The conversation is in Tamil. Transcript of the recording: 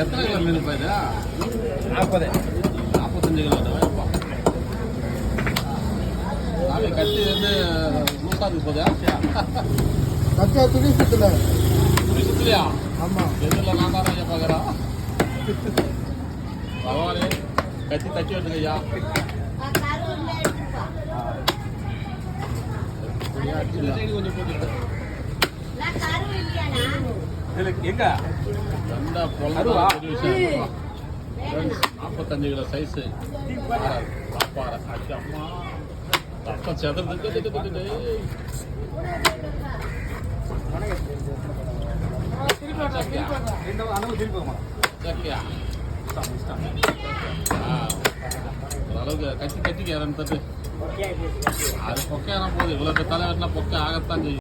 எத்தனை கிலோ மீன் இது? 45 கிலோ. சாமி கட்டி வந்து நூசாதுக்கு போதா? கச்சா துணி சுத்தலையா? ஆமா, எதில் நான் தான் ஐயா பார்க்குறேன். பரவாயில்ல, கத்தி தட்டி வந்துங்க ஐயா. கொஞ்சம் போட்டு எங்க ரெண்டா பொருள் 45 கிலோ சைஸு சாப்பாடு. அம்மா தப்ப செதறது. ஓரளவுக்கு கட்டி கட்டிக்கு இறந்து அது பொக்கையான போகுது. இவ்வளோ தலைவர்னா பொக்கை ஆகத்தான் செய்யும்.